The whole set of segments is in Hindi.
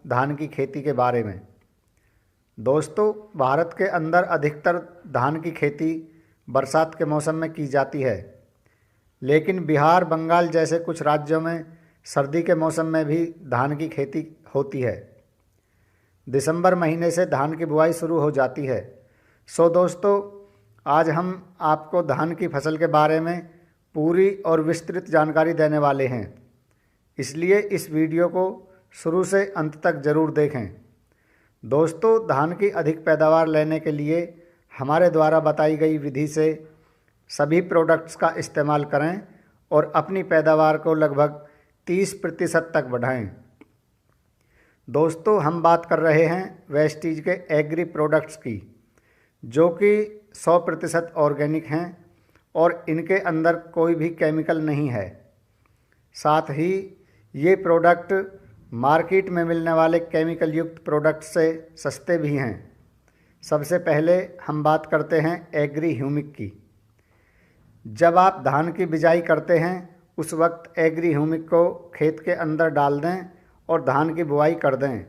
धान की खेती के बारे में। दोस्तों, भारत के अंदर अधिकतर धान की खेती बरसात के मौसम में की जाती है, लेकिन बिहार, बंगाल जैसे कुछ राज्यों में सर्दी के मौसम में भी धान की खेती होती है। दिसंबर महीने से धान की बुआई शुरू हो जाती है। सो दोस्तों, आज हम आपको धान की फसल के बारे में पूरी और विस्तृत जानकारी देने वाले हैं, इसलिए इस वीडियो को शुरू से अंत तक ज़रूर देखें। दोस्तों, धान की अधिक पैदावार लेने के लिए हमारे द्वारा बताई गई विधि से सभी प्रोडक्ट्स का इस्तेमाल करें और अपनी पैदावार को लगभग 30% तक बढ़ाएं। दोस्तों, हम बात कर रहे हैं वेस्टीज के एग्री प्रोडक्ट्स की, जो कि 100% ऑर्गेनिक हैं और इनके अंदर कोई भी केमिकल नहीं है। साथ ही ये प्रोडक्ट मार्केट में मिलने वाले केमिकल युक्त प्रोडक्ट से सस्ते भी हैं। सबसे पहले हम बात करते हैं एग्री ह्यूमिक की। जब आप धान की बिजाई करते हैं उस वक्त एग्री ह्यूमिक को खेत के अंदर डाल दें और धान की बुआई कर दें।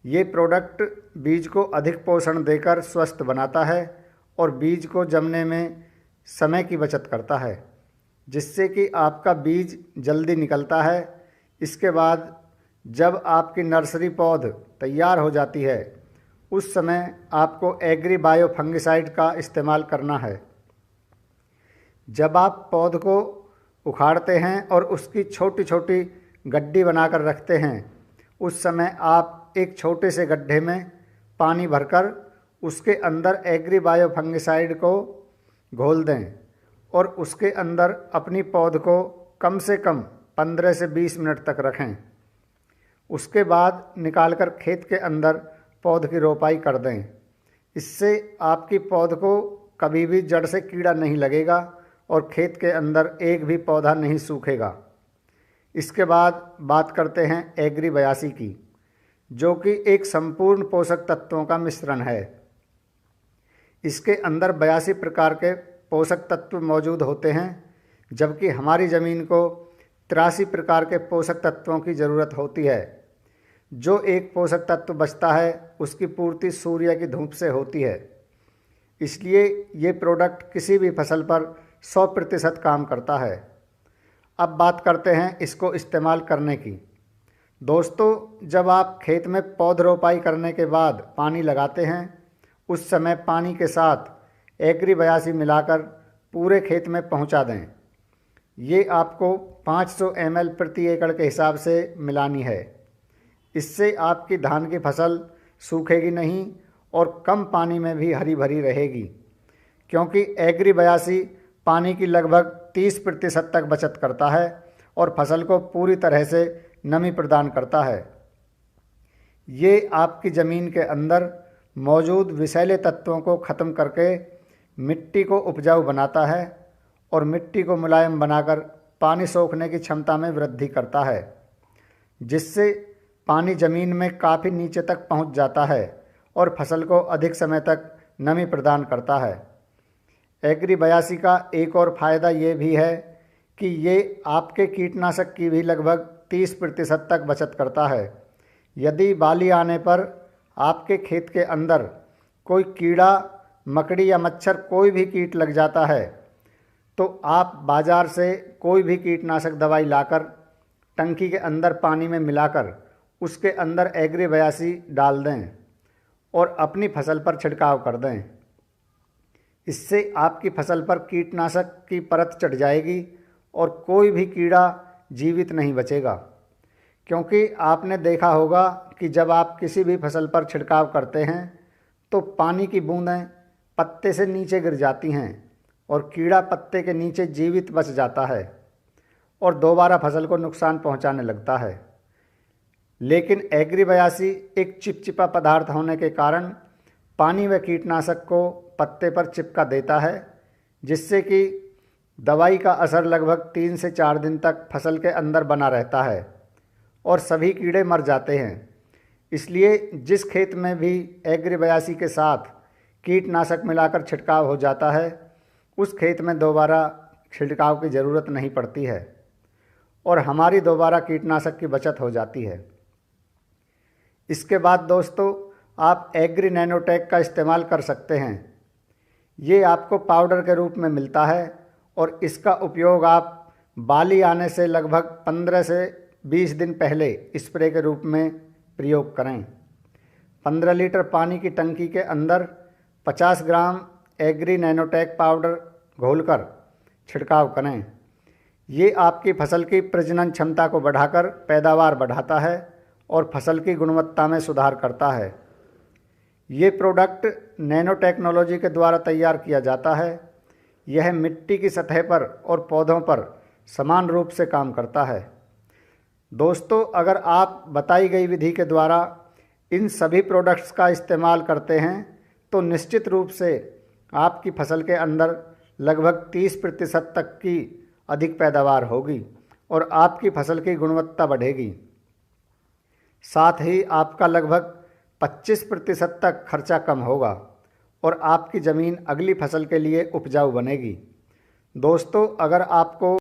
ये प्रोडक्ट बीज को अधिक पोषण देकर स्वस्थ बनाता है और बीज को जमने में समय की बचत करता है, जिससे कि आपका बीज जल्दी निकलता है। इसके बाद जब आपकी नर्सरी पौध तैयार हो जाती है उस समय आपको एग्री बायो फंगिसाइड का इस्तेमाल करना है। जब आप पौध को उखाड़ते हैं और उसकी छोटी छोटी गड्डी बनाकर रखते हैं, उस समय आप एक छोटे से गड्ढे में पानी भरकर उसके अंदर एग्री बायो फंगिसाइड को घोल दें और उसके अंदर अपनी पौध को कम से कम 15 से 20 मिनट तक रखें। उसके बाद निकालकर खेत के अंदर पौध की रोपाई कर दें। इससे आपकी पौध को कभी भी जड़ से कीड़ा नहीं लगेगा और खेत के अंदर एक भी पौधा नहीं सूखेगा। इसके बाद बात करते हैं एग्री 82 की, जो कि एक संपूर्ण पोषक तत्वों का मिश्रण है। इसके अंदर 82 प्रकार के पोषक तत्व मौजूद होते हैं, जबकि हमारी ज़मीन को 83 प्रकार के पोषक तत्वों की ज़रूरत होती है। जो एक पोषक तत्व बचता है उसकी पूर्ति सूर्य की धूप से होती है। इसलिए ये प्रोडक्ट किसी भी फसल पर 100% काम करता है। अब बात करते हैं इसको इस्तेमाल करने की। दोस्तों, जब आप खेत में पौध रोपाई करने के बाद पानी लगाते हैं उस समय पानी के साथ एग्री 82 मिलाकर पूरे खेत में पहुंचा दें। ये आपको 500 ml प्रति एकड़ के हिसाब से मिलानी है। इससे आपकी धान की फसल सूखेगी नहीं और कम पानी में भी हरी भरी रहेगी, क्योंकि एग्री 82 पानी की लगभग 30% तक बचत करता है और फसल को पूरी तरह से नमी प्रदान करता है। ये आपकी ज़मीन के अंदर मौजूद विषैले तत्वों को ख़त्म करके मिट्टी को उपजाऊ बनाता है और मिट्टी को मुलायम बनाकर पानी सोखने की क्षमता में वृद्धि करता है, जिससे पानी ज़मीन में काफ़ी नीचे तक पहुंच जाता है और फसल को अधिक समय तक नमी प्रदान करता है। एग्री 82 का एक और फ़ायदा ये भी है कि ये आपके कीटनाशक की भी लगभग 30% तक बचत करता है। यदि बाली आने पर आपके खेत के अंदर कोई कीड़ा, मकड़ी या मच्छर कोई भी कीट लग जाता है तो आप बाज़ार से कोई भी कीटनाशक दवाई लाकर टंकी के अंदर पानी में मिलाकर उसके अंदर एग्री 82 डाल दें और अपनी फसल पर छिड़काव कर दें। इससे आपकी फसल पर कीटनाशक की परत चढ़ जाएगी और कोई भी कीड़ा जीवित नहीं बचेगा। क्योंकि आपने देखा होगा कि जब आप किसी भी फसल पर छिड़काव करते हैं तो पानी की बूंदें पत्ते से नीचे गिर जाती हैं और कीड़ा पत्ते के नीचे जीवित बच जाता है और दोबारा फसल को नुकसान पहुंचाने लगता है। लेकिन एग्री 82 एक चिपचिपा पदार्थ होने के कारण पानी व कीटनाशक को पत्ते पर चिपका देता है, जिससे कि दवाई का असर लगभग 3 से 4 दिन तक फसल के अंदर बना रहता है और सभी कीड़े मर जाते हैं। इसलिए जिस खेत में भी एग्री 82 के साथ कीटनाशक मिलाकर छिड़काव हो जाता है उस खेत में दोबारा छिड़काव की ज़रूरत नहीं पड़ती है और हमारी दोबारा कीटनाशक की बचत हो जाती है। इसके बाद दोस्तों आप एग्री नैनोटेक का इस्तेमाल कर सकते हैं। ये आपको पाउडर के रूप में मिलता है और इसका उपयोग आप बाली आने से लगभग 15 से 20 दिन पहले स्प्रे के रूप में प्रयोग करें। 15 लीटर पानी की टंकी के अंदर 50 ग्राम एग्री नैनोटेक पाउडर घोलकर छिड़काव करें। ये आपकी फसल की प्रजनन क्षमता को बढ़ाकर पैदावार बढ़ाता है और फसल की गुणवत्ता में सुधार करता है। ये प्रोडक्ट नैनो टेक्नोलॉजी के द्वारा तैयार किया जाता है। यह मिट्टी की सतह पर और पौधों पर समान रूप से काम करता है। दोस्तों, अगर आप बताई गई विधि के द्वारा इन सभी प्रोडक्ट्स का इस्तेमाल करते हैं तो निश्चित रूप से आपकी फसल के अंदर लगभग 30% तक की अधिक पैदावार होगी और आपकी फसल की गुणवत्ता बढ़ेगी। साथ ही आपका लगभग 25% तक खर्चा कम होगा और आपकी ज़मीन अगली फसल के लिए उपजाऊ बनेगी। दोस्तों, अगर आपको